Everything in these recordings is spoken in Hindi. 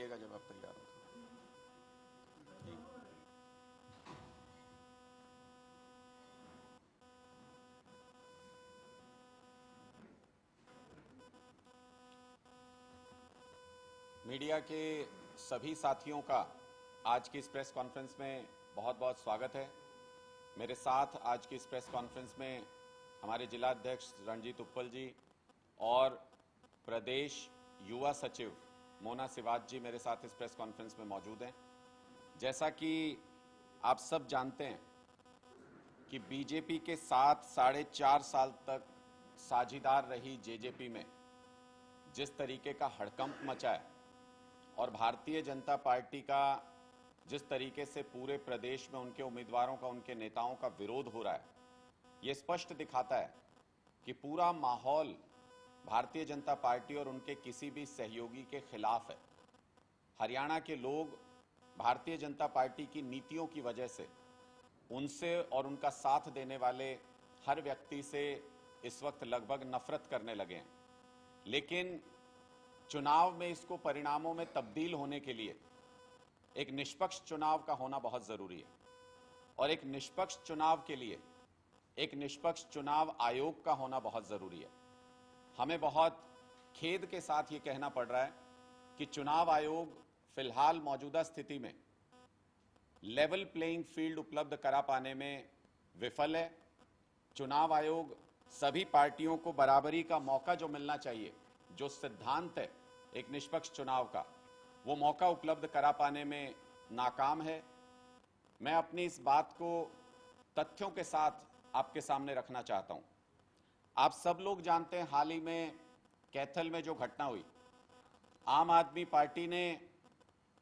काटिएगा जब आप तैयार हो। ठीक। मीडिया के सभी साथियों का आज की इस प्रेस कॉन्फ्रेंस में बहुत बहुत स्वागत है। मेरे साथ आज की इस प्रेस कॉन्फ्रेंस में हमारे जिला अध्यक्ष रणजीत उत्पल जी और प्रदेश युवा सचिव मोना सिवाज जी मेरे साथ इस प्रेस कॉन्फ्रेंस में मौजूद हैं। जैसा कि आप सब जानते हैं कि बीजेपी के साथ 4.5 साल तक साझीदार रही जेजेपी में जिस तरीके का हड़कंप मचा है और भारतीय जनता पार्टी का जिस तरीके से पूरे प्रदेश में उनके उम्मीदवारों का, उनके नेताओं का विरोध हो रहा है, ये स्पष्ट दिखाता है कि पूरा माहौल भारतीय जनता पार्टी और उनके किसी भी सहयोगी के खिलाफ है। हरियाणा के लोग भारतीय जनता पार्टी की नीतियों की वजह से उनसे और उनका साथ देने वाले हर व्यक्ति से इस वक्त लगभग नफरत करने लगे हैं। लेकिन चुनाव में इसको परिणामों में तब्दील होने के लिए एक निष्पक्ष चुनाव का होना बहुत जरूरी है और एक निष्पक्ष चुनाव के लिए एक निष्पक्ष चुनाव आयोग का होना बहुत जरूरी है। हमें बहुत खेद के साथ ये कहना पड़ रहा है कि चुनाव आयोग फिलहाल मौजूदा स्थिति में लेवल प्लेइंग फील्ड उपलब्ध करा पाने में विफल है। चुनाव आयोग सभी पार्टियों को बराबरी का मौका जो मिलना चाहिए, जो सिद्धांत है एक निष्पक्ष चुनाव का, वो मौका उपलब्ध करा पाने में नाकाम है। मैं अपनी इस बात को तथ्यों के साथ आपके सामने रखना चाहता हूं। आप सब लोग जानते हैं हाल ही में कैथल में जो घटना हुई, आम आदमी पार्टी ने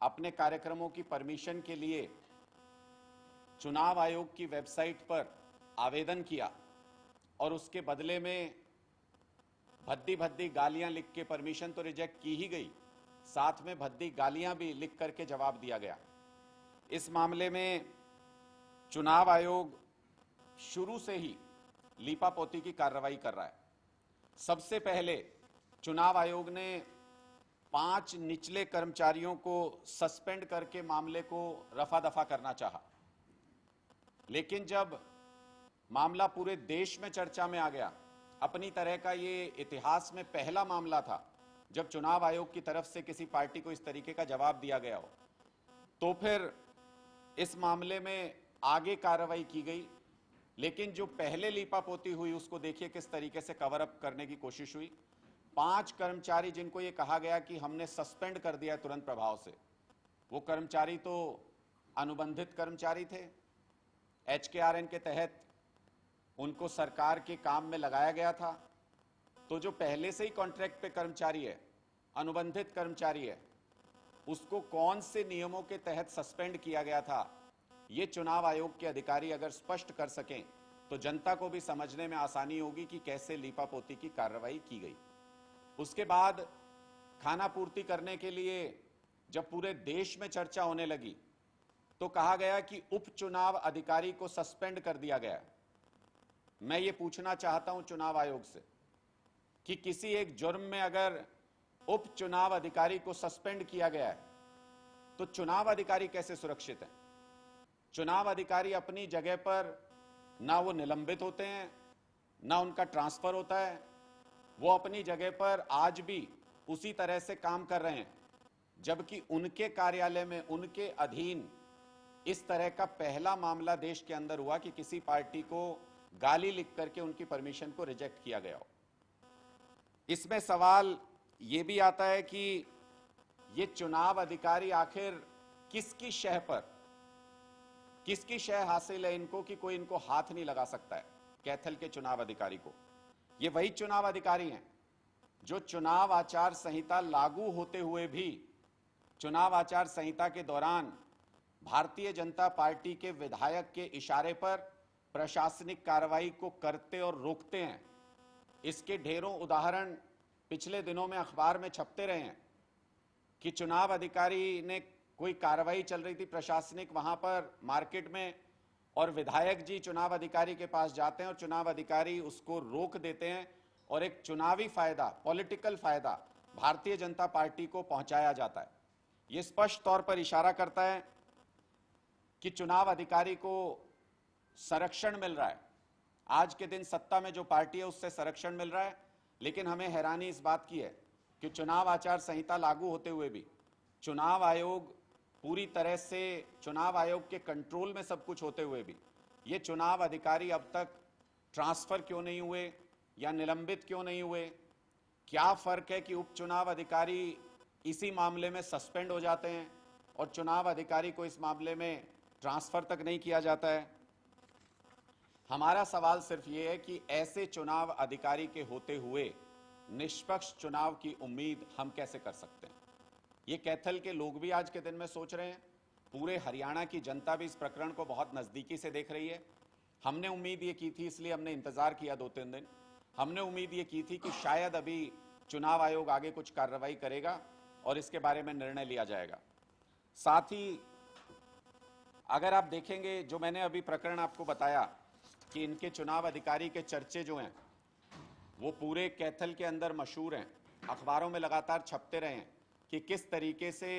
अपने कार्यक्रमों की परमिशन के लिए चुनाव आयोग की वेबसाइट पर आवेदन किया और उसके बदले में भद्दी भद्दी गालियां लिख के परमिशन तो रिजेक्ट की ही गई, साथ में भद्दी गालियां भी लिख करके जवाब दिया गया। इस मामले में चुनाव आयोग शुरू से ही लीपापोती की कार्रवाई कर रहा है। सबसे पहले चुनाव आयोग ने 5 निचले कर्मचारियों को सस्पेंड करके मामले को रफा दफा करना चाहा, लेकिन जब मामला पूरे देश में चर्चा में आ गया, अपनी तरह का ये इतिहास में पहला मामला था जब चुनाव आयोग की तरफ से किसी पार्टी को इस तरीके का जवाब दिया गया हो, तो फिर इस मामले में आगे कार्रवाई की गई। लेकिन जो पहले लीपापोती हुई उसको देखिए किस तरीके से कवर अप करने की कोशिश हुई। 5 कर्मचारी जिनको ये कहा गया कि हमने सस्पेंड कर दिया तुरंत प्रभाव से, वो कर्मचारी तो अनुबंधित कर्मचारी थे। HKRN के तहत उनको सरकार के काम में लगाया गया था। तो जो पहले से ही कॉन्ट्रैक्ट पे कर्मचारी है, अनुबंधित कर्मचारी है, उसको कौन से नियमों के तहत सस्पेंड किया गया था, ये चुनाव आयोग के अधिकारी अगर स्पष्ट कर सकें तो जनता को भी समझने में आसानी होगी कि कैसे लीपापोती की कार्रवाई की गई। उसके बाद खाना पूर्ति करने के लिए जब पूरे देश में चर्चा होने लगी तो कहा गया कि उपचुनाव अधिकारी को सस्पेंड कर दिया गया। मैं ये पूछना चाहता हूं चुनाव आयोग से कि किसी एक जुर्म में अगर उपचुनाव अधिकारी को सस्पेंड किया गया है तो चुनाव अधिकारी कैसे सुरक्षित हैं? चुनाव अधिकारी अपनी जगह पर ना वो निलंबित होते हैं, ना उनका ट्रांसफर होता है, वो अपनी जगह पर आज भी उसी तरह से काम कर रहे हैं, जबकि उनके कार्यालय में, उनके अधीन इस तरह का पहला मामला देश के अंदर हुआ कि किसी पार्टी को गाली लिख करके उनकी परमिशन को रिजेक्ट किया गया हो। इसमें सवाल यह भी आता है कि ये चुनाव अधिकारी आखिर किसकी शह पर, किसकी शह हासिल है इनको कि कोई इनको हाथ नहीं लगा सकता है कैथल के चुनाव अधिकारी को। ये वही चुनाव अधिकारी हैं जो चुनाव आचार संहिता लागू होते हुए भी चुनाव आचार संहिता के दौरान भारतीय जनता पार्टी के विधायक के इशारे पर प्रशासनिक कार्रवाई को करते और रोकते हैं। इसके ढेरों उदाहरण पिछले दिनों में अखबार में छपते रहे हैं कि चुनाव अधिकारी ने कोई कार्रवाई चल रही थी प्रशासनिक वहां पर मार्केट में, और विधायक जी चुनाव अधिकारी के पास जाते हैं और चुनाव अधिकारी उसको रोक देते हैं और एक चुनावी फायदा, पॉलिटिकल फायदा भारतीय जनता पार्टी को पहुंचाया जाता है। ये स्पष्ट तौर पर इशारा करता है कि चुनाव अधिकारी को संरक्षण मिल रहा है। आज के दिन सत्ता में जो पार्टी है उससे संरक्षण मिल रहा है, लेकिन हमें हैरानी इस बात की है कि चुनाव आचार संहिता लागू होते हुए भी, चुनाव आयोग पूरी तरह से चुनाव आयोग के कंट्रोल में सब कुछ होते हुए भी, ये चुनाव अधिकारी अब तक ट्रांसफर क्यों नहीं हुए या निलंबित क्यों नहीं हुए? क्या फर्क है कि उपचुनाव अधिकारी इसी मामले में सस्पेंड हो जाते हैं और चुनाव अधिकारी को इस मामले में ट्रांसफर तक नहीं किया जाता है? हमारा सवाल सिर्फ ये है कि ऐसे चुनाव अधिकारी के होते हुए निष्पक्ष चुनाव की उम्मीद हम कैसे कर सकते हैं? ये कैथल के लोग भी आज के दिन में सोच रहे हैं, पूरे हरियाणा की जनता भी इस प्रकरण को बहुत नजदीकी से देख रही है। हमने उम्मीद ये की थी, इसलिए हमने इंतजार किया 2-3 दिन। हमने उम्मीद ये की थी कि शायद अभी चुनाव आयोग आगे कुछ कार्रवाई करेगा और इसके बारे में निर्णय लिया जाएगा। साथ ही अगर आप देखेंगे, जो मैंने अभी प्रकरण आपको बताया कि इनके चुनाव अधिकारी के चर्चे जो हैं वो पूरे कैथल के अंदर मशहूर हैं, अखबारों में लगातार छपते रहे हैं कि किस तरीके से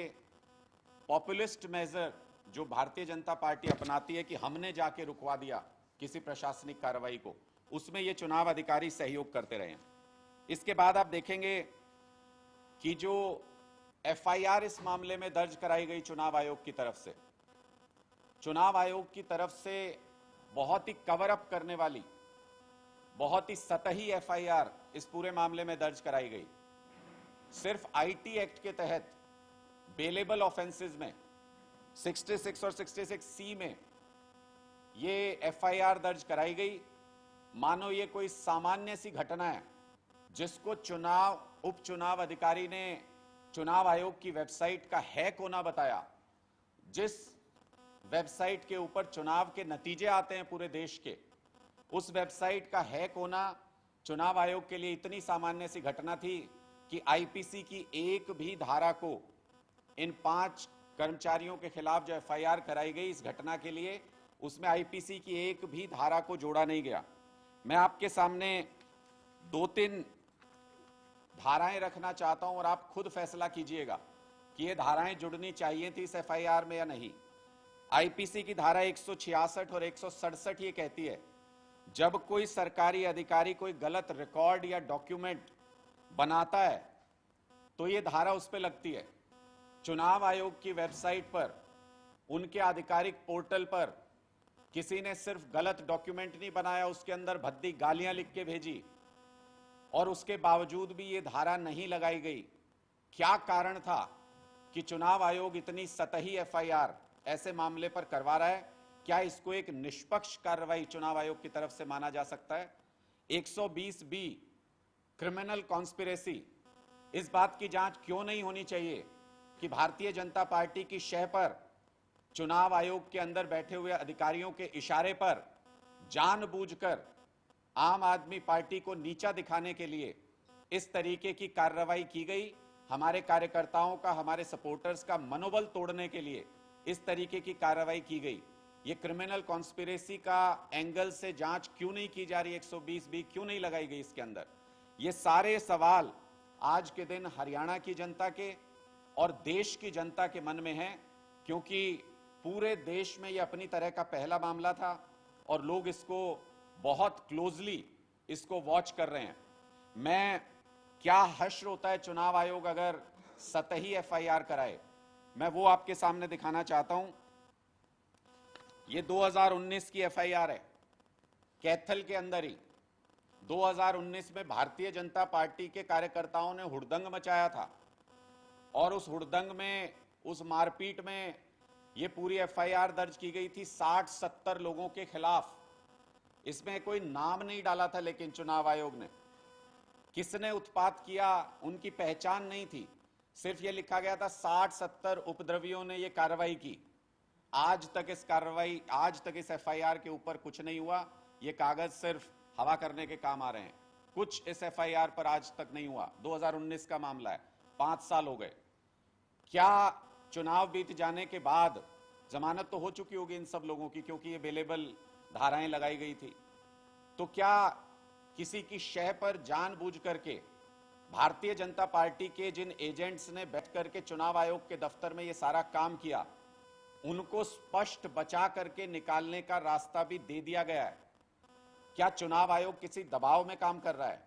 पॉपुलिस्ट मेजर जो भारतीय जनता पार्टी अपनाती है कि हमने जाके रुकवा दिया किसी प्रशासनिक कार्रवाई को, उसमें ये चुनाव अधिकारी सहयोग करते रहे हैं। इसके बाद आप देखेंगे कि जो एफआईआर इस मामले में दर्ज कराई गई चुनाव आयोग की तरफ से, चुनाव आयोग की तरफ से बहुत ही कवर अप करने वाली, बहुत ही सतही एफआईआर इस पूरे मामले में दर्ज कराई गई। सिर्फ आईटी एक्ट के तहत बेलेबल ऑफेंसेस में 66 और 66C में ये एफआईआर दर्ज कराई गई। मानो ये कोई सामान्य सी घटना है जिसको उपचुनाव अधिकारी ने चुनाव आयोग की वेबसाइट का हैक होना बताया, जिस वेबसाइट के ऊपर चुनाव के नतीजे आते हैं पूरे देश के, उस वेबसाइट का हैक होना चुनाव आयोग के लिए इतनी सामान्य सी घटना थी कि आईपीसी की एक भी धारा को इन 5 कर्मचारियों के खिलाफ जो एफआईआर कराई गई इस घटना के लिए, उसमें आईपीसी की एक भी धारा को जोड़ा नहीं गया। मैं आपके सामने 2-3 धाराएं रखना चाहता हूं और आप खुद फैसला कीजिएगा कि ये धाराएं जुड़नी चाहिए थी इस एफआईआर में या नहीं। आईपीसी की धारा 166 और 167 ये कहती है, जब कोई सरकारी अधिकारी कोई गलत रिकॉर्ड या डॉक्यूमेंट बनाता है तो ये धारा उस पर लगती है। चुनाव आयोग की वेबसाइट पर, उनके आधिकारिक पोर्टल पर किसी ने सिर्फ गलत डॉक्यूमेंट नहीं बनाया, उसके अंदर भद्दी गालियां लिख के भेजी और उसके बावजूद भी ये धारा नहीं लगाई गई। क्या कारण था कि चुनाव आयोग इतनी सतही एफआईआर ऐसे मामले पर करवा रहा है? क्या इसको एक निष्पक्ष कार्रवाई चुनाव आयोग की तरफ से माना जा सकता है? 120B क्रिमिनल कॉन्स्पिरेसी, इस बात की जांच क्यों नहीं होनी चाहिए कि भारतीय जनता पार्टी की शह पर चुनाव आयोग के अंदर बैठे हुए अधिकारियों के इशारे पर जानबूझकर आम आदमी पार्टी को नीचा दिखाने के लिए इस तरीके की कार्रवाई की गई? हमारे कार्यकर्ताओं का, हमारे सपोर्टर्स का मनोबल तोड़ने के लिए इस तरीके की कार्रवाई की गई। ये क्रिमिनल कॉन्स्पिरेसी का एंगल से जांच क्यों नहीं की जा रही? 120B क्यों नहीं लगाई गई इसके अंदर? ये सारे सवाल आज के दिन हरियाणा की जनता के और देश की जनता के मन में हैं, क्योंकि पूरे देश में ये अपनी तरह का पहला मामला था और लोग इसको बहुत क्लोजली इसको वॉच कर रहे हैं। क्या हश्र होता है चुनाव आयोग अगर सतही एफआईआर कराए? मैं वो आपके सामने दिखाना चाहता हूं। ये 2019 की एफआईआर है, कैथल के अंदर ही 2019 में भारतीय जनता पार्टी के कार्यकर्ताओं ने हुड़दंग मचाया था और उस हुड़दंग में, उस मारपीट में ये पूरी एफआईआर दर्ज की गई थी 60-70 लोगों के खिलाफ। इसमें कोई नाम नहीं डाला था, लेकिन चुनाव आयोग ने किसने उत्पात किया उनकी पहचान नहीं थी, सिर्फ ये लिखा गया था 60-70 उपद्रवियों ने ये कार्रवाई की। आज तक इस एफआईआर के ऊपर कुछ नहीं हुआ। ये कागज सिर्फ हवा करने के काम आ रहे हैं। कुछ इस एफआईआर पर आज तक नहीं हुआ। 2019 का मामला है, 5 साल हो गए। क्या चुनाव बीत जाने के बाद जमानत तो हो चुकी होगी इन सब लोगों की, क्योंकि ये बेलेबल धाराएं लगाई गई थी, तो क्या किसी की शह पर जानबूझ करके भारतीय जनता पार्टी के जिन एजेंट्स ने बैठ करके चुनाव आयोग के दफ्तर में ये सारा काम किया, उनको स्पष्ट बचा करके निकालने का रास्ता भी दे दिया गया है। क्या चुनाव आयोग किसी दबाव में काम कर रहा है?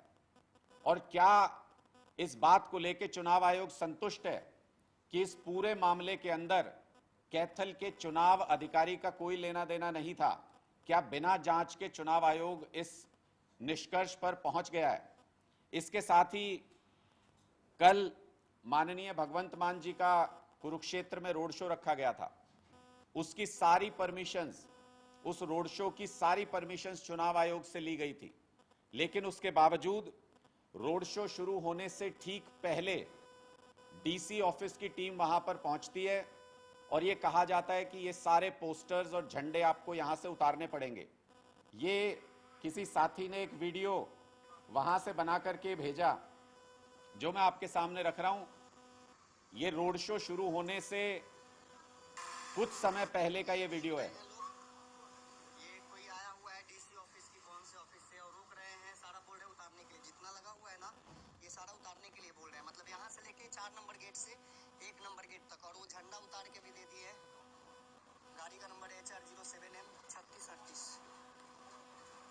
और क्या इस बात को लेकर चुनाव आयोग संतुष्ट है कि इस पूरे मामले के अंदर कैथल के चुनाव अधिकारी का कोई लेना देना नहीं था? क्या बिना जांच के चुनाव आयोग इस निष्कर्ष पर पहुंच गया है? इसके साथ ही कल माननीय भगवंत मान जी का कुरुक्षेत्र में रोड शो रखा गया था। उसकी सारी परमिशंस, उस रोड शो की सारी परमिशंस चुनाव आयोग से ली गई थी, लेकिन उसके बावजूद रोड शो शुरू होने से ठीक पहले डीसी ऑफिस की टीम वहां पर पहुंचती है और यह कहा जाता है कि ये सारे पोस्टर्स और झंडे आपको यहां से उतारने पड़ेंगे। ये किसी साथी ने एक वीडियो वहां से बना करके भेजा, जो मैं आपके सामने रख रहा हूं। ये रोड शो शुरू होने से कुछ समय पहले का ये वीडियो है। ये कोई आया हुआ है डीसी ऑफिस की, कौन से ऑफिस से, और रोक रहे हैं, सारा बोल रहे हैं उतारने के लिए। जितना लगा हुआ है ना, ये सारा उतारने के लिए बोल रहे हैं। मतलब यहाँ से लेके 4 नंबर गेट से 1 नंबर गेट तक, और वो झंडा उतार के भी दे दिए। गाड़ी का नंबर है HR07M 3638,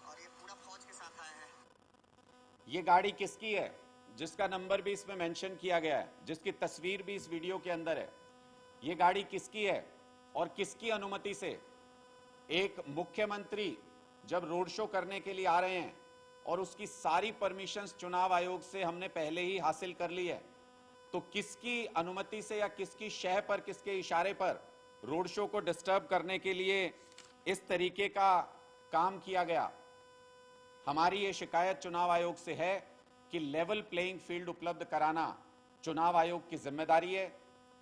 और ये पूरा फौज के साथ आए हैं। ये गाड़ी किसकी है, जिसका नंबर भी इसमें मेंशन किया गया है, जिसकी तस्वीर भी इस वीडियो के अंदर है? ये गाड़ी किसकी है और किसकी अनुमति से एक मुख्यमंत्री जब रोड शो करने के लिए आ रहे हैं और उसकी सारी परमिशंस चुनाव आयोग से हमने पहले ही हासिल कर ली है, तो किसकी अनुमति से या किसकी शह पर, किसके इशारे पर रोड शो को डिस्टर्ब करने के लिए इस तरीके का काम किया गया? हमारी ये शिकायत चुनाव आयोग से है कि लेवल प्लेइंग फील्ड उपलब्ध कराना चुनाव आयोग की जिम्मेदारी है,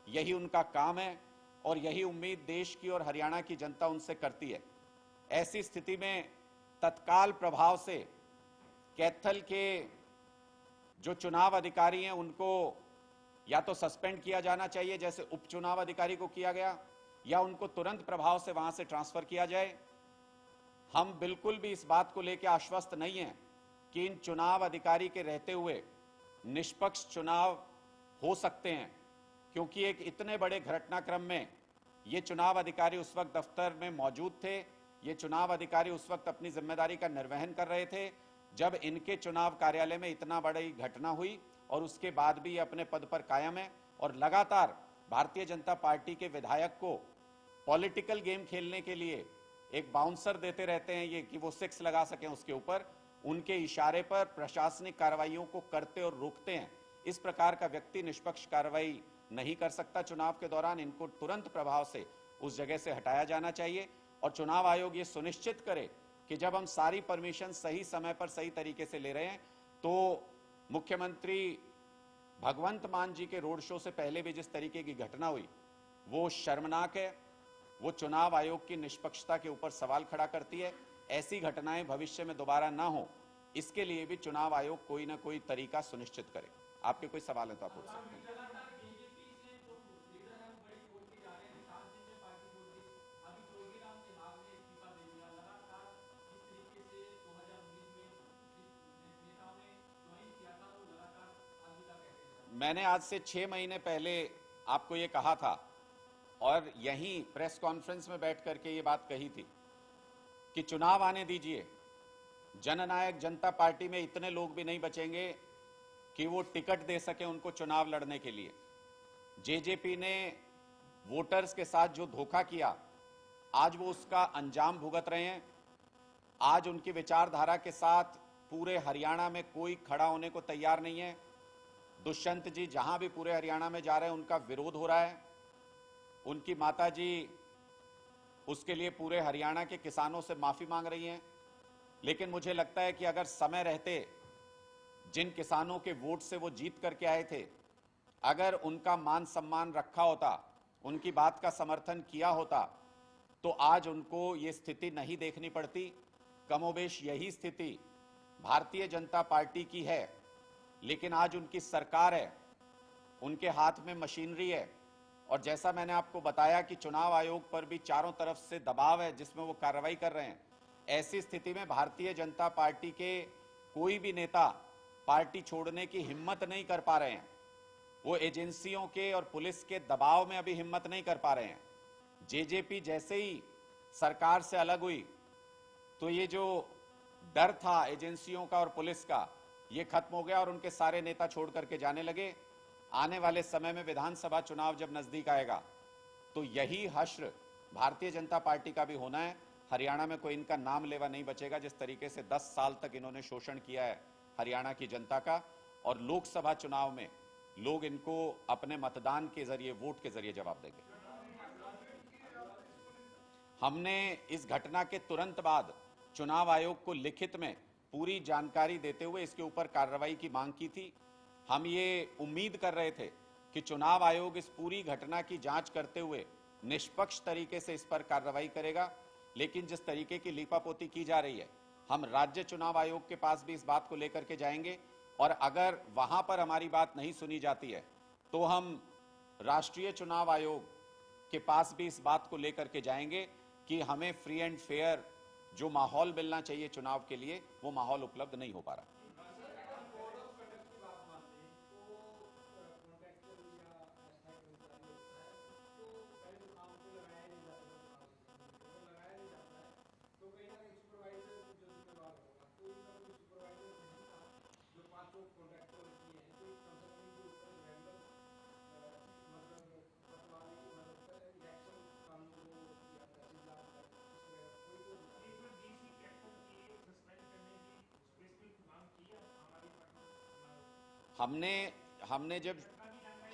यही उनका काम है और यही उम्मीद देश की और हरियाणा की जनता उनसे करती है। ऐसी स्थिति में तत्काल प्रभाव से कैथल के जो चुनाव अधिकारी हैं उनको या तो सस्पेंड किया जाना चाहिए, जैसे उपचुनाव अधिकारी को किया गया, या उनको तुरंत प्रभाव से वहां से ट्रांसफर किया जाए। हम बिल्कुल भी इस बात को लेकर आश्वस्त नहीं हैं कि इन चुनाव अधिकारी के रहते हुए निष्पक्ष चुनाव हो सकते हैं, क्योंकि एक इतने बड़े घटनाक्रम में ये चुनाव अधिकारी उस वक्त दफ्तर में मौजूद थे। ये चुनाव अधिकारी उस वक्त अपनी जिम्मेदारी का निर्वहन कर रहे थे जब इनके चुनाव कार्यालय में इतना बड़ी घटना हुई, और उसके बाद भी ये अपने पद पर कायम है और लगातार भारतीय जनता पार्टी के विधायक को पॉलिटिकल गेम खेलने के लिए एक बाउंसर देते रहते हैं, ये कि वो 6 लगा सकें उसके ऊपर। उनके इशारे पर प्रशासनिक कार्रवाइयों को करते और रोकते हैं। इस प्रकार का व्यक्ति निष्पक्ष कार्रवाई नहीं कर सकता चुनाव के दौरान। इनको तुरंत प्रभाव से उस जगह से हटाया जाना चाहिए और चुनाव आयोग ये सुनिश्चित करे कि जब हम सारी परमिशन सही समय पर सही तरीके से ले रहे हैं, तो मुख्यमंत्री भगवंत मान जी के रोड शो से पहले भी जिस तरीके की घटना हुई वो शर्मनाक है। वो चुनाव आयोग की निष्पक्षता के ऊपर सवाल खड़ा करती है। ऐसी घटनाएं भविष्य में दोबारा ना हो, इसके लिए भी चुनाव आयोग कोई ना कोई तरीका सुनिश्चित करे। आपके कोई सवाल है तो आप पूछ सकते हैं। मैंने आज से 6 महीने पहले आपको ये कहा था और यहीं प्रेस कॉन्फ्रेंस में बैठ करके ये बात कही थी कि चुनाव आने दीजिए, जननायक जनता पार्टी में इतने लोग भी नहीं बचेंगे कि वो टिकट दे सके उनको चुनाव लड़ने के लिए। जेजेपी ने वोटर्स के साथ जो धोखा किया, आज वो उसका अंजाम भुगत रहे हैं। आज उनकी विचारधारा के साथ पूरे हरियाणा में कोई खड़ा होने को तैयार नहीं है। दुष्यंत जी जहां भी पूरे हरियाणा में जा रहे हैं उनका विरोध हो रहा है। उनकी माताजी उसके लिए पूरे हरियाणा के किसानों से माफी मांग रही हैं। लेकिन मुझे लगता है कि अगर समय रहते जिन किसानों के वोट से वो जीत करके आए थे, अगर उनका मान सम्मान रखा होता, उनकी बात का समर्थन किया होता, तो आज उनको ये स्थिति नहीं देखनी पड़ती। कमोबेश यही स्थिति भारतीय जनता पार्टी की है, लेकिन आज उनकी सरकार है, उनके हाथ में मशीनरी है, और जैसा मैंने आपको बताया कि चुनाव आयोग पर भी चारों तरफ से दबाव है जिसमें वो कार्रवाई कर रहे हैं। ऐसी स्थिति में भारतीय जनता पार्टी के कोई भी नेता पार्टी छोड़ने की हिम्मत नहीं कर पा रहे हैं, वो एजेंसियों के और पुलिस के दबाव में अभी हिम्मत नहीं कर पा रहे हैं। जेजेपी जैसे ही सरकार से अलग हुई तो ये जो डर था एजेंसियों का और पुलिस का, ये खत्म हो गया और उनके सारे नेता छोड़ करके जाने लगे। आने वाले समय में विधानसभा चुनाव जब नजदीक आएगा तो यही हश्र भारतीय जनता पार्टी का भी होना है। हरियाणा में कोई इनका नाम लेवा नहीं बचेगा। जिस तरीके से 10 साल तक इन्होंने शोषण किया है हरियाणा की जनता का, और लोकसभा चुनाव में लोग इनको अपने मतदान के जरिए, वोट के जरिए जवाब देंगे। हमने इस घटना के तुरंत बाद चुनाव आयोग को लिखित में पूरी जानकारी देते हुए इसके ऊपर कार्रवाई की मांग की थी। हम ये उम्मीद कर रहे थे कि चुनाव आयोग इस पूरी घटना की जांच करते हुए निष्पक्ष तरीके से इस पर कार्रवाई करेगा, लेकिन जिस तरीके की लीपापोती की जा रही है, हम राज्य चुनाव आयोग के पास भी इस बात को लेकर के जाएंगे और अगर वहां पर हमारी बात नहीं सुनी जाती है तो हम राष्ट्रीय चुनाव आयोग के पास भी इस बात को लेकर के जाएंगे कि हमें फ्री एंड फेयर जो माहौल मिलना चाहिए चुनाव के लिए, वो माहौल उपलब्ध नहीं हो पा रहा।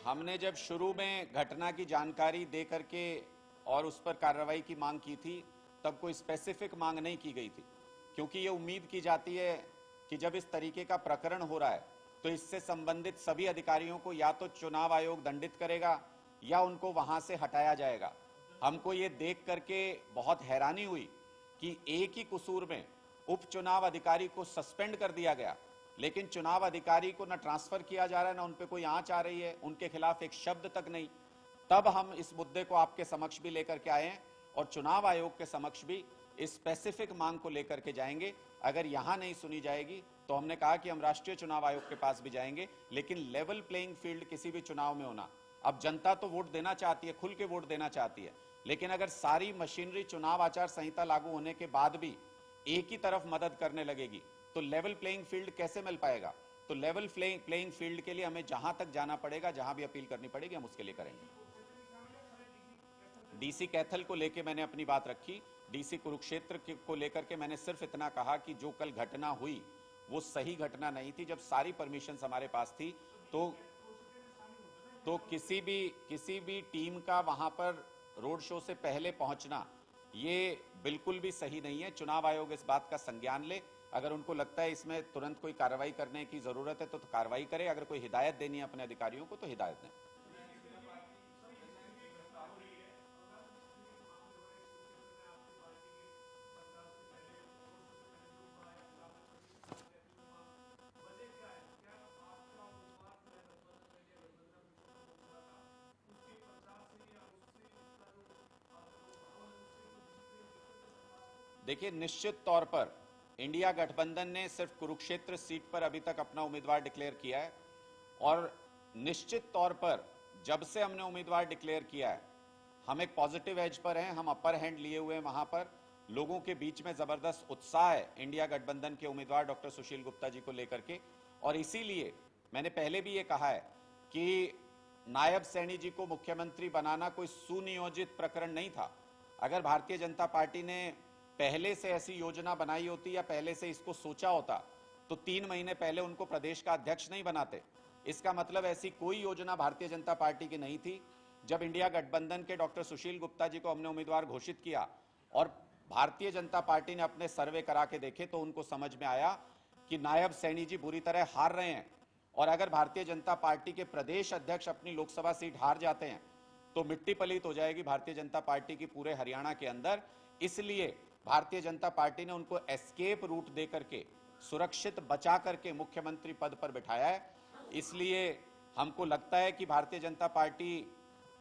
हमने जब शुरू में घटना की जानकारी दे करके और उस पर कार्रवाई की मांग की थी, तब कोई स्पेसिफिक मांग नहीं की गई थी, क्योंकि ये उम्मीद की जाती है कि जब इस तरीके का प्रकरण हो रहा है तो इससे संबंधित सभी अधिकारियों को या तो चुनाव आयोग दंडित करेगा या उनको वहां से हटाया जाएगा। हमको ये देख करके बहुत हैरानी हुई कि एक ही कसूर में उपचुनाव अधिकारी को सस्पेंड कर दिया गया, लेकिन चुनाव अधिकारी को न ट्रांसफर किया जा रहा है, न उन पे कोई आंच आ रही है, उनके खिलाफ एक शब्द तक नहीं। तब हम इस मुद्दे को आपके समक्ष भी लेकर के आए हैं और चुनाव आयोग के समक्ष भी इस स्पेसिफिक मांग को लेकर के जाएंगे। अगर यहां नहीं सुनी जाएगी तो हमने कहा कि हम राष्ट्रीय चुनाव आयोग के पास भी जाएंगे, लेकिन लेवल प्लेइंग फील्ड किसी भी चुनाव में होना। अब जनता तो वोट देना चाहती है, खुल के वोट देना चाहती है, लेकिन अगर सारी मशीनरी चुनाव आचार संहिता लागू होने के बाद भी एक ही तरफ मदद करने लगेगी तो लेवल प्लेइंग फील्ड कैसे मिल पाएगा? तो लेवल प्लेइंग फील्ड के लिए हमें जहां तक जाना पड़ेगा, जहां भी अपील करनी पड़ेगी, हम उसके लिए करेंगे। डीसी कैथल को लेकर मैंने अपनी बात रखी। डीसी कुरुक्षेत्र को लेकर के मैंने सिर्फ इतना कहा कि जो कल घटना हुई वो सही घटना नहीं थी। जब सारी परमिशन हमारे पास थी तो किसी भी टीम का वहां पर रोड शो से पहले पहुंचना ये बिल्कुल भी सही नहीं है। चुनाव आयोग इस बात का संज्ञान ले। अगर उनको लगता है इसमें तुरंत कोई कार्रवाई करने की जरूरत है तो कार्रवाई करे। अगर कोई हिदायत देनी है अपने अधिकारियों को तो हिदायत दें। देखिए, निश्चित तौर पर इंडिया गठबंधन ने सिर्फ कुरुक्षेत्र सीट पर अभी तक अपना उम्मीदवार डिक्लेयर किया है और निश्चित तौर पर जब से हमने उम्मीदवार डिक्लेयर किया है हम एक पॉजिटिव एज पर हैं, हम अपर हैंड लिए हुए हैं। वहां पर लोगों के बीच में जबरदस्त उत्साह है इंडिया गठबंधन के उम्मीदवार डॉक्टर सुशील गुप्ता जी को लेकर के, और इसीलिए मैंने पहले भी ये कहा है कि नायब सैनी जी को मुख्यमंत्री बनाना कोई सुनियोजित प्रकरण नहीं था। अगर भारतीय जनता पार्टी ने पहले से ऐसी योजना बनाई होती या पहले से इसको सोचा होता तो 3 महीने पहले उनको प्रदेश का अध्यक्ष नहीं बनाते। इसका मतलब ऐसी कोई योजना भारतीय जनता पार्टी की नहीं थी। जब इंडिया गठबंधन के डॉक्टर सुशील गुप्ता जी को हमने उम्मीदवार घोषित किया और भारतीय जनता पार्टी ने अपने सर्वे करा के देखे तो उनको समझ में आया कि नायब सैनी जी बुरी तरह हार रहे हैं, और अगर भारतीय जनता पार्टी के प्रदेश अध्यक्ष अपनी लोकसभा सीट हार जाते हैं तो मिट्टी पलीत हो जाएगी भारतीय जनता पार्टी की पूरे हरियाणा के अंदर। इसलिए भारतीय जनता पार्टी ने उनको एस्केप रूट दे करके, सुरक्षित बचा करके मुख्यमंत्री पद पर बिठाया है। इसलिए हमको लगता है कि भारतीय जनता पार्टी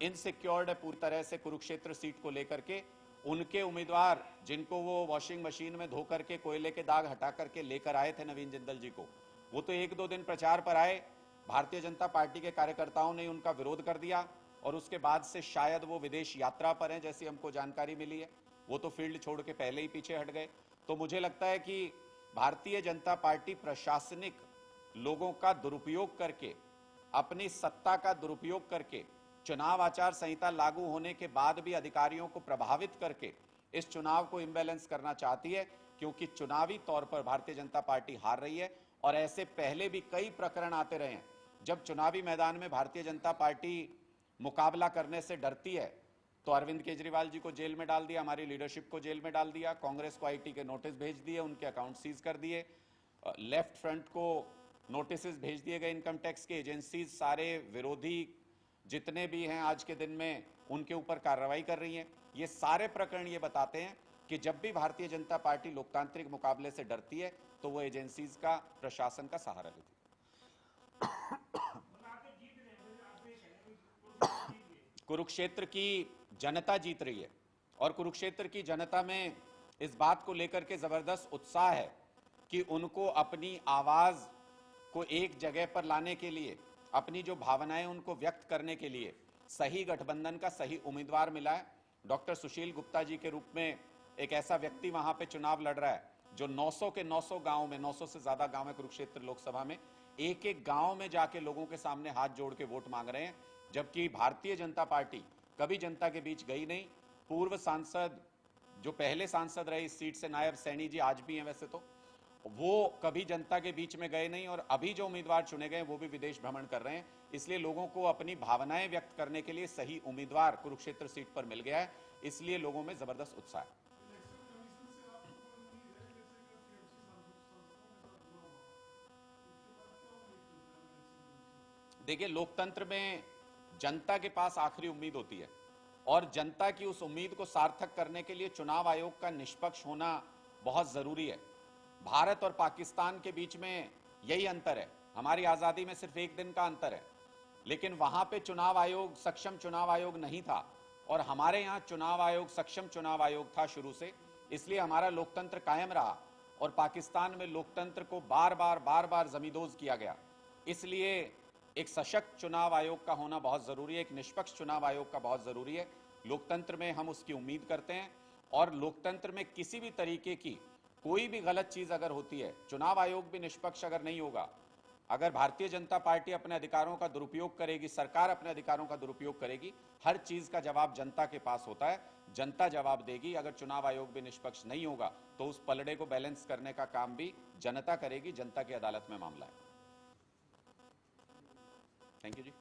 इनसिक्योर्ड है पूरी तरह से कुरुक्षेत्र सीट को लेकर के। उनके उम्मीदवार जिनको वो वॉशिंग मशीन में धो करके कोयले के दाग हटा करके लेकर आए थे नवीन जिंदल जी को, वो तो 1-2 दिन प्रचार पर आए, भारतीय जनता पार्टी के कार्यकर्ताओं ने उनका विरोध कर दिया और उसके बाद से शायद वो विदेश यात्रा पर हैं जैसी हमको जानकारी मिली है। वो तो फील्ड छोड़ के पहले ही पीछे हट गए। तो मुझे लगता है कि भारतीय जनता पार्टी प्रशासनिक लोगों का दुरुपयोग करके, अपनी सत्ता का दुरुपयोग करके, चुनाव आचार संहिता लागू होने के बाद भी अधिकारियों को प्रभावित करके इस चुनाव को इम्बैलेंस करना चाहती है, क्योंकि चुनावी तौर पर भारतीय जनता पार्टी हार रही है। और ऐसे पहले भी कई प्रकरण आते रहे हैं जब चुनावी मैदान में भारतीय जनता पार्टी मुकाबला करने से डरती है। तो अरविंद केजरीवाल जी को जेल में डाल दिया, हमारी लीडरशिप को जेल में डाल दिया, कांग्रेस को आईटी के नोटिस भेज दिए, उनके अकाउंट सीज कर दिए, लेफ्ट फ्रंट को नोटिस भेज दिए गए, इनकम टैक्स की एजेंसीज, सारे विरोधी जितने भी हैं आज के दिन में उनके ऊपर कार्रवाई कर रही हैं। ये सारे प्रकरण ये बताते हैं कि जब भी भारतीय जनता पार्टी लोकतांत्रिक मुकाबले से डरती है तो वो एजेंसीज का, प्रशासन का सहारा लेती है। कुरुक्षेत्र की जनता जीत रही है और कुरुक्षेत्र की जनता में इस बात को लेकर के जबरदस्त उत्साह है कि उनको अपनी आवाज को एक जगह पर लाने के लिए, अपनी जो भावनाएं उनको व्यक्त करने के लिए सही गठबंधन का सही उम्मीदवार मिला है। डॉक्टर सुशील गुप्ता जी के रूप में एक ऐसा व्यक्ति वहां पे चुनाव लड़ रहा है जो 900 के 900 गांव में, 900 से ज्यादा गांव है कुरुक्षेत्र लोकसभा में, एक एक गांव में जाके लोगों के सामने हाथ जोड़ के वोट मांग रहे हैं। जबकि भारतीय जनता पार्टी कभी जनता के बीच गई नहीं। पूर्व सांसद, जो पहले सांसद रहे इस सीट से, नायब सैनी जी आज भी हैं वैसे तो, वो कभी जनता के बीच में गए नहीं। और अभी जो उम्मीदवार चुने गए वो भी विदेश भ्रमण कर रहे हैं। इसलिए लोगों को अपनी भावनाएं व्यक्त करने के लिए सही उम्मीदवार कुरुक्षेत्र सीट पर मिल गया है, इसलिए लोगों में जबरदस्त उत्साह है। देखिए, लोकतंत्र में जनता के पास आखिरी उम्मीद होती है और जनता की उस उम्मीद को सार्थक करने के लिए चुनाव आयोग का निष्पक्ष होना बहुत जरूरी है। भारत और पाकिस्तान के बीच में यही अंतर है, हमारी आजादी में सिर्फ एक दिन का अंतर है, लेकिन वहां पे चुनाव आयोग सक्षम चुनाव आयोग नहीं था और हमारे यहाँ चुनाव आयोग सक्षम चुनाव आयोग था शुरू से, इसलिए हमारा लोकतंत्र कायम रहा। और पाकिस्तान में लोकतंत्र को बार बार जमींदोज किया गया। इसलिए एक सशक्त चुनाव आयोग का होना बहुत जरूरी है, एक निष्पक्ष चुनाव आयोग का बहुत जरूरी है। लोकतंत्र में हम उसकी उम्मीद करते हैं और लोकतंत्र में किसी भी तरीके की कोई भी गलत चीज अगर होती है, चुनाव आयोग भी निष्पक्ष अगर नहीं होगा, अगर भारतीय जनता पार्टी अपने अधिकारों का दुरुपयोग करेगी, सरकार अपने अधिकारों का दुरुपयोग करेगी, हर चीज का जवाब जनता के पास होता है, जनता जवाब देगी। अगर चुनाव आयोग भी निष्पक्ष नहीं होगा तो उस पलड़े को बैलेंस करने का काम भी जनता करेगी, जनता की अदालत में मामला है। Thank you ji.